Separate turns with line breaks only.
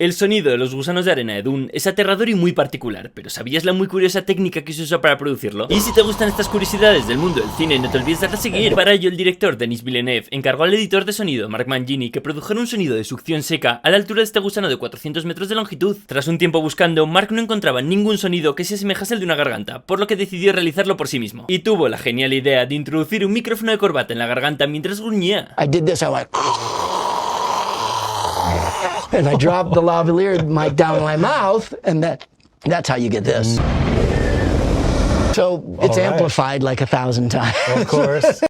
El sonido de los gusanos de arena de Dune es aterrador y muy particular, pero ¿sabías la muy curiosa técnica que se usa para producirlo? Y si te gustan estas curiosidades del mundo del cine, no te olvides darle a seguir. Para ello, el director Denis Villeneuve encargó al editor de sonido Mark Mangini que produjera un sonido de succión seca a la altura de este gusano de 400 metros de longitud. Tras un tiempo buscando, Mark no encontraba ningún sonido que se asemejase al de una garganta, por lo que decidió realizarlo por sí mismo. Y tuvo la genial idea de introducir un micrófono de corbata en la garganta mientras gruñía.
And I dropped the lavalier mic down in my mouth, and that's how you get this. So it's amplified like 1,000 times.
Of course.